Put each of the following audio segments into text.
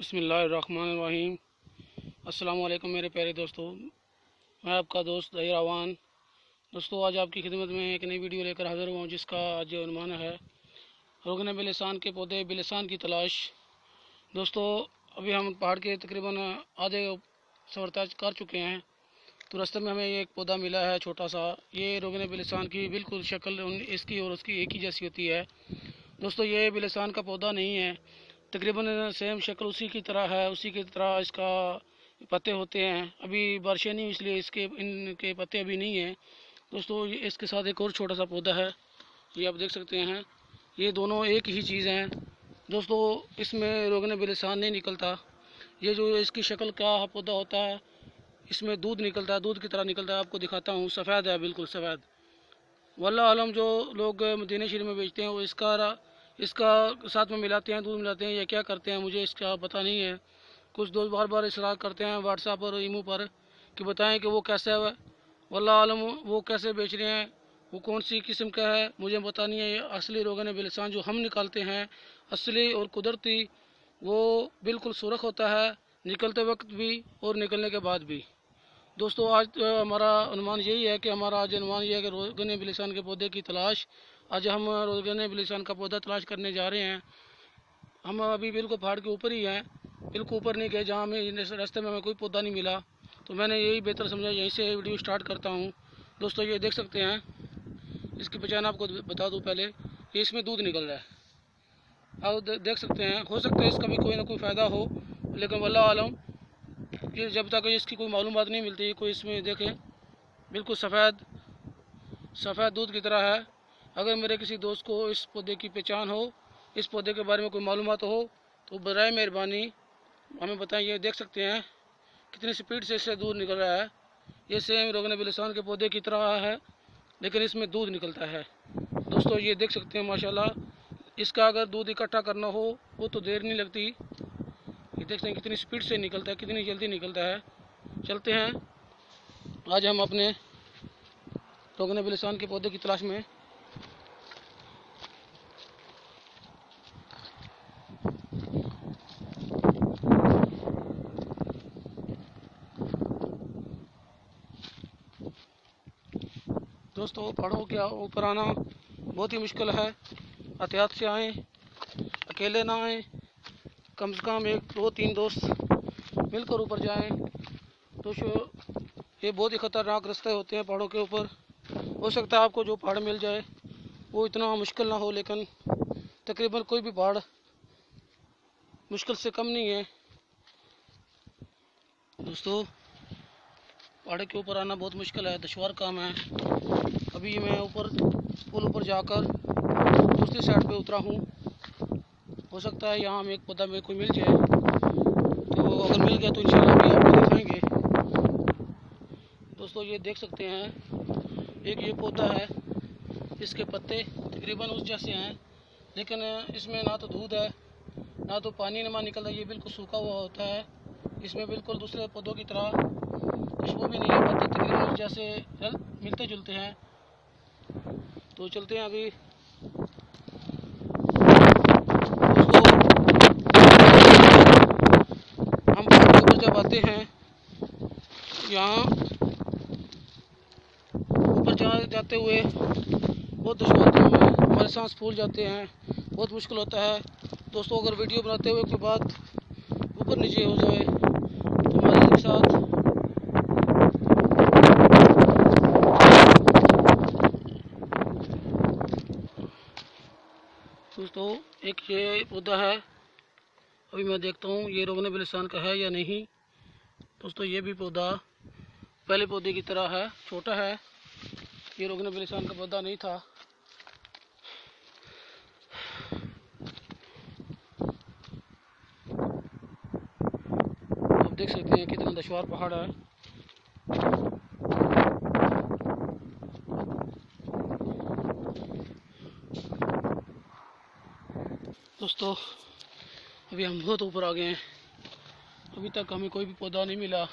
बिस्मिल्लाहिर्रहमानिर्रहीम। अस्सलाम वालेकुम मेरे प्यारे दोस्तों, मैं आपका दोस्त ज़हीर अवान। दोस्तों, आज आपकी खिदमत में एक नई वीडियो लेकर हाज़िर हुआ हूँ, जिसका आज उन्वान है रोगन बिलिसान के पौधे बिलिसान की तलाश। दोस्तों, अभी हम पहाड़ के तकरीबन आधे सफ़र तय कर चुके हैं, तो रास्ते में हमें एक पौधा मिला है छोटा सा। ये रोगन बिलिसान की बिल्कुल शक्ल इसकी और उसकी एक ही जैसी होती है। दोस्तों, ये बिलिसान का पौधा नहीं है, तकरीबन सेम शक्ल उसी की तरह है, उसी की तरह इसका पत्ते होते हैं। अभी बारिशें नहीं, इसलिए इनके पत्ते अभी नहीं हैं। दोस्तों, ये इसके साथ एक और छोटा सा पौधा है, ये आप देख सकते हैं। ये दोनों एक ही चीज़ हैं। दोस्तों, इसमें रोगन बिलिसान नहीं निकलता। ये जो इसकी शक्ल का पौधा होता है, इसमें दूध निकलता है, दूध की तरह निकलता है। आपको दिखाता हूँ, सफ़ेद है, बिल्कुल सफ़ेद। वल्लाह आलम, जो लोग मदीना शरीफ में बेचते हैं वो इसका साथ में मिलाते हैं, दूध मिलाते हैं, या क्या करते हैं मुझे इसका पता नहीं है। कुछ दोस्त बार बार इसरार करते हैं व्हाट्सएप और ईमो पर कि बताएं कि वो कैसा है। वल्लाह आलम, वो कैसे बेच रहे हैं, वो कौन सी किस्म का है, मुझे पता नहीं है। ये असली रोगन बिलिसान जो हम निकालते हैं, असली और कुदरती, वो बिल्कुल सुरख होता है, निकलते वक्त भी और निकलने के बाद भी। दोस्तों, आज हमारा अनुमान यही है कि हमारा आज अनुमान ये है कि रोगन बिलिसान के पौधे की तलाश। आज हम रोगन बिलिसान का पौधा तलाश करने जा रहे हैं। हम अभी बिल्कुल पहाड़ के ऊपर ही हैं, बिल्कुल ऊपर नहीं गए, जहाँ हमें रास्ते में हमें कोई पौधा नहीं मिला, तो मैंने यही बेहतर समझा यहीं से वीडियो स्टार्ट करता हूँ। दोस्तों, ये देख सकते हैं, इसकी पहचान आपको बता दूँ पहले, ये इसमें दूध निकल रहा है। आप देख सकते हैं, हो सकता है इसका भी कोई ना कोई फ़ायदा हो, लेकिन वल्लाह आलम, ये जब तक इसकी कोई मालूमात नहीं मिलती। कोई इसमें देखें, बिल्कुल सफ़ेद सफ़ेद दूध की तरह है। अगर मेरे किसी दोस्त को इस पौधे की पहचान हो, इस पौधे के बारे में कोई मालूमात हो, तो बराए मेहरबानी हमें बताएं। ये देख सकते हैं कितनी स्पीड से इससे दूध निकल रहा है। ये सेम रोगन बिलिसान के पौधे की तरह है, लेकिन इसमें दूध निकलता है। दोस्तों, ये देख सकते हैं माशाल्लाह, इसका अगर दूध इकट्ठा करना हो वो तो देर नहीं लगती। ये देखते हैं कितनी स्पीड से निकलता है, कितनी जल्दी निकलता है। चलते हैं आज हम अपने रोगन बिलिसान के पौधे की तलाश में। दोस्तों, पहाड़ों के ऊपर आना बहुत ही मुश्किल है। एहतियात से आएँ, अकेले ना आएँ, कम से कम एक दो तीन दोस्त मिलकर ऊपर जाएं। तो ये बहुत ही ख़तरनाक रास्ते होते हैं पहाड़ों के ऊपर। हो सकता है आपको जो पहाड़ मिल जाए वो इतना मुश्किल ना हो, लेकिन तकरीबन कोई भी पहाड़ मुश्किल से कम नहीं है। दोस्तों, पहाड़ के ऊपर आना बहुत मुश्किल है, दुश्वार काम है। अभी मैं पुल ऊपर जाकर दूसरी साइड पे उतरा हूँ। हो सकता है यहाँ में एक पौधा मेरे को मिल जाए, तो अगर मिल गया तो इंशाल्लाह भी आपको दिखाएंगे। दोस्तों, ये देख सकते हैं, एक ये पौधा है, इसके पत्ते तकरीबन उस जैसे हैं, लेकिन इसमें ना तो दूध है, ना तो पानी नमा निकलता है। ये बिल्कुल सूखा हुआ होता है। इसमें बिल्कुल दूसरे पौधों की तरह खुशबू भी नहीं है, पत्ते तकरीबन उस जैसे मिलते जुलते हैं। तो चलते हैं अभी। दोस्तों, हम पहाड़ के ऊपर जब आते हैं, यहाँ ऊपर जाते हुए बहुत दुश्वार काम है, हमारे सांस फूल जाते हैं, बहुत मुश्किल होता है। दोस्तों, अगर वीडियो बनाते हुए कोई बात ऊपर नीचे हो जाए तो माजूद के साथ। दोस्तों, एक ये पौधा है, अभी मैं देखता हूँ ये रोगन बिलिसान का है या नहीं। दोस्तों, ये भी पौधा पहले पौधे की तरह है, छोटा है। ये रोगन बिलिसान का पौधा नहीं था। आप देख सकते हैं कितना दुश्वार पहाड़ है। दोस्तों, अभी हम बहुत ऊपर आ गए हैं, अभी तक हमें कोई भी पौधा नहीं मिला।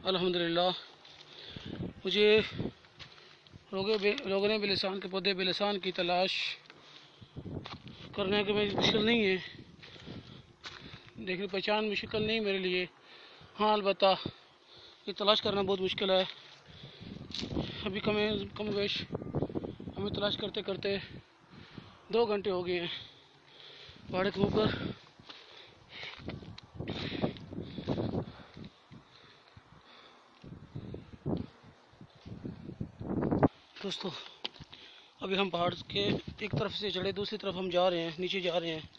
अल्हम्दुलिल्लाह, मुझे रोगने बिलिसान के पौधे बिलिसान की तलाश करने के में मुश्किल नहीं है, देखने पहचान मुश्किल नहीं मेरे लिए। हाँ अलबत्ता ये तलाश करना बहुत मुश्किल है। अभी कम वेश हमें तलाश करते करते 2 घंटे हो गए हैं पहाड़ के ऊपर। दोस्तों अभी हम पहाड़ के एक तरफ से चढ़े, दूसरी तरफ हम जा रहे हैं, नीचे जा रहे हैं।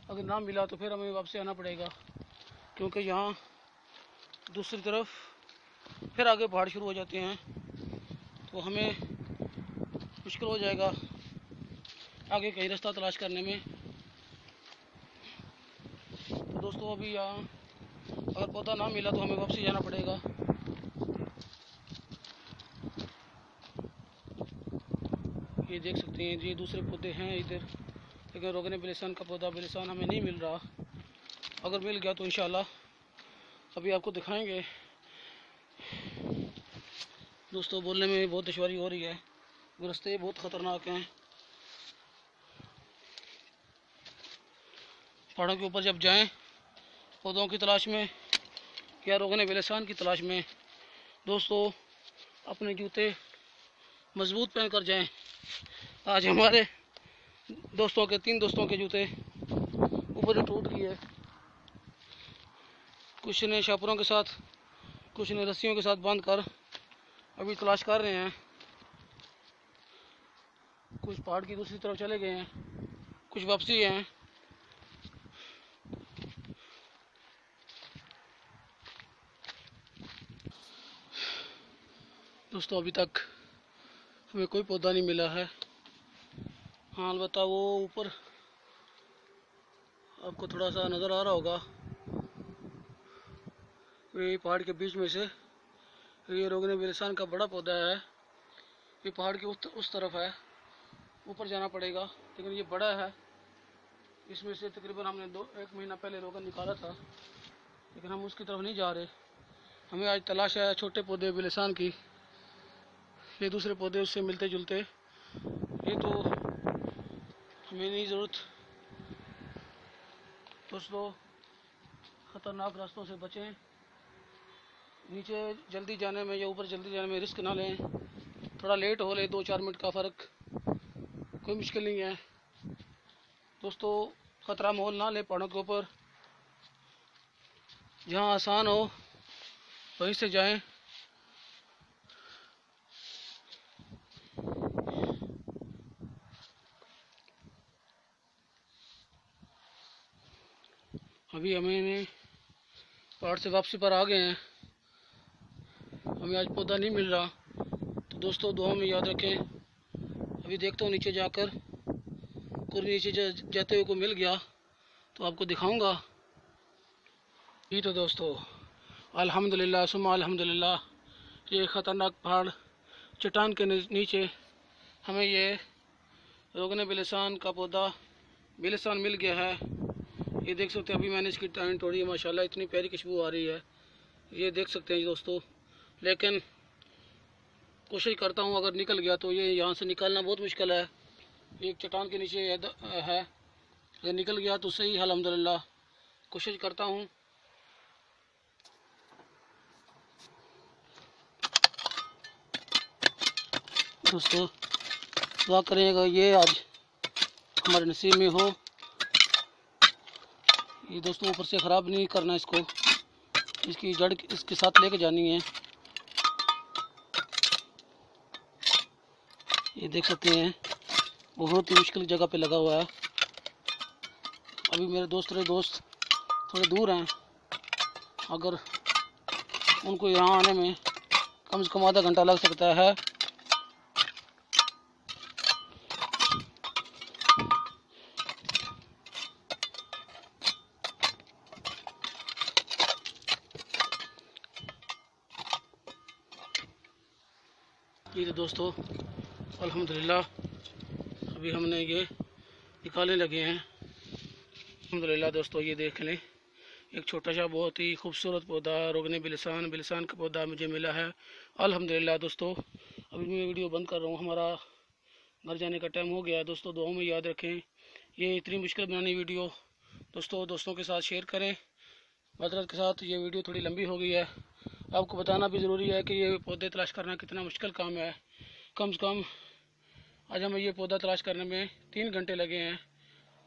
अगर ना मिला तो फिर हमें वापस आना पड़ेगा, क्योंकि यहाँ दूसरी तरफ फिर आगे पहाड़ शुरू हो जाते हैं, तो हमें मुश्किल हो जाएगा आगे कहीं रास्ता तलाश करने में। तो दोस्तों अभी यहाँ अगर पौधा ना मिला तो हमें वापस जाना पड़ेगा। ये देख सकते हैं जी दूसरे पौधे हैं इधर, लेकिन रोगने बिलिसान का पौधा बिलिसान हमें नहीं मिल रहा। अगर मिल गया तो इंशाल्लाह अभी आपको दिखाएंगे। दोस्तों बोलने में बहुत दुश्वारी हो रही है, रास्ते बहुत ख़तरनाक हैं। पहाड़ों के ऊपर जब जाएं पौधों की तलाश में या रोगने बिलिसान की तलाश में, दोस्तों अपने जूते मजबूत पहन कर जाएं। आज हमारे 3 दोस्तों के जूते ऊपर ही टूट गए। कुछ ने शापरों के साथ, कुछ ने रस्सियों के साथ बांध कर अभी तलाश कर रहे हैं। कुछ पहाड़ की दूसरी तरफ चले गए हैं, कुछ वापसी हैं। दोस्तों अभी तक हमें कोई पौधा नहीं मिला है। हाँ अलबत्ता वो ऊपर आपको थोड़ा सा नज़र आ रहा होगा, ये पहाड़ के बीच में से ये रोगने बिलिसान का बड़ा पौधा है। ये पहाड़ के उस तरफ है, ऊपर जाना पड़ेगा, लेकिन ये बड़ा है। इसमें से तकरीबन हमने 1 महीना पहले रोगन निकाला था, लेकिन हम उसकी तरफ नहीं जा रहे। हमें आज तलाश है छोटे पौधे बिलिसान की। ये दूसरे पौधे उससे मिलते जुलते, ये तो हमें नहीं ज़रूरत। दोस्तों ख़तरनाक रास्तों से बचें, नीचे जल्दी जाने में या ऊपर जल्दी जाने में रिस्क ना लें। थोड़ा लेट हो ले 2-4 मिनट का फ़र्क कोई मुश्किल नहीं है। दोस्तों ख़तरा मोल ना ले पहाड़ों के ऊपर, जहाँ आसान हो वहीं से जाएं। अभी हमें पहाड़ से वापसी पर आ गए हैं, हमें आज पौधा नहीं मिल रहा। तो दोस्तों दुआ में याद रखें। अभी देखता हूँ नीचे जाकर, कोई नीचे जाते हुए को मिल गया तो आपको दिखाऊंगा। जी तो दोस्तों अल्हम्दुलिल्लाह सुम्मा अल्हम्दुलिल्लाह, ये ख़तरनाक पहाड़ चट्टान के नीचे हमें ये रोगने बिलिसान का पौधा बिलिसान मिल गया है। ये देख सकते हैं, अभी मैंने इसकी टाइम तोड़ी है, माशाल्लाह इतनी प्यारी खुशबू आ रही है, ये देख सकते हैं दोस्तों। लेकिन कोशिश करता हूँ अगर निकल गया तो ये यहाँ से निकालना बहुत मुश्किल है। एक चट्टान के नीचे है, अगर निकल गया तो सही अल्हम्दुलिल्लाह। कोशिश करता हूँ। दोस्तों दुआ करिएगा ये आज हमारे नसीब में हो। ये दोस्तों ऊपर से ख़राब नहीं करना इसको, इसकी जड़ इसके साथ लेके जानी है। ये देख सकते हैं बहुत ही मुश्किल जगह पे लगा हुआ है। अभी मेरे दोस्त थोड़े दूर हैं, अगर उनको यहाँ आने में कम से कम आधा घंटा लग सकता है। ये तो दोस्तों अल्हम्दुलिल्लाह अभी हमने ये निकालने लगे हैं। अल्हम्दुलिल्लाह दोस्तों ये देख लें, एक छोटा सा बहुत ही खूबसूरत पौधा रोगने बिलिसान का पौधा मुझे मिला है, अल्हम्दुलिल्लाह दोस्तों, अभी मैं वीडियो बंद कर रहा हूँ। हमारा घर जाने का टाइम हो गया है दोस्तों। दुआओं में याद रखें। ये इतनी मुश्किल बनानी वीडियो दोस्तों के साथ शेयर करें। माजरत के साथ ये वीडियो थोड़ी लंबी हो गई है। आपको बताना भी ज़रूरी है कि ये पौधे तलाश करना कितना मुश्किल काम है। कम से कम आज हमें ये पौधा तलाश करने में 3 घंटे लगे हैं।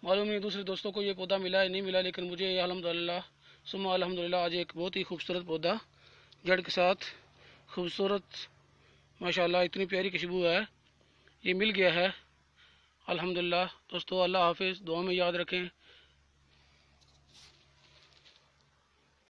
मालूम नहीं दूसरे दोस्तों को ये पौधा मिला है नहीं मिला, लेकिन मुझे अल्हम्दुलिल्लाह सुम्मा अल्हम्दुलिल्लाह आज एक बहुत ही खूबसूरत पौधा जड़ के साथ खूबसूरत माशाल्लाह इतनी प्यारी खुशबू है, ये मिल गया है। अल्हम्दुलिल्लाह दोस्तों, अल्लाह हाफिज़। दुआ में याद रखें।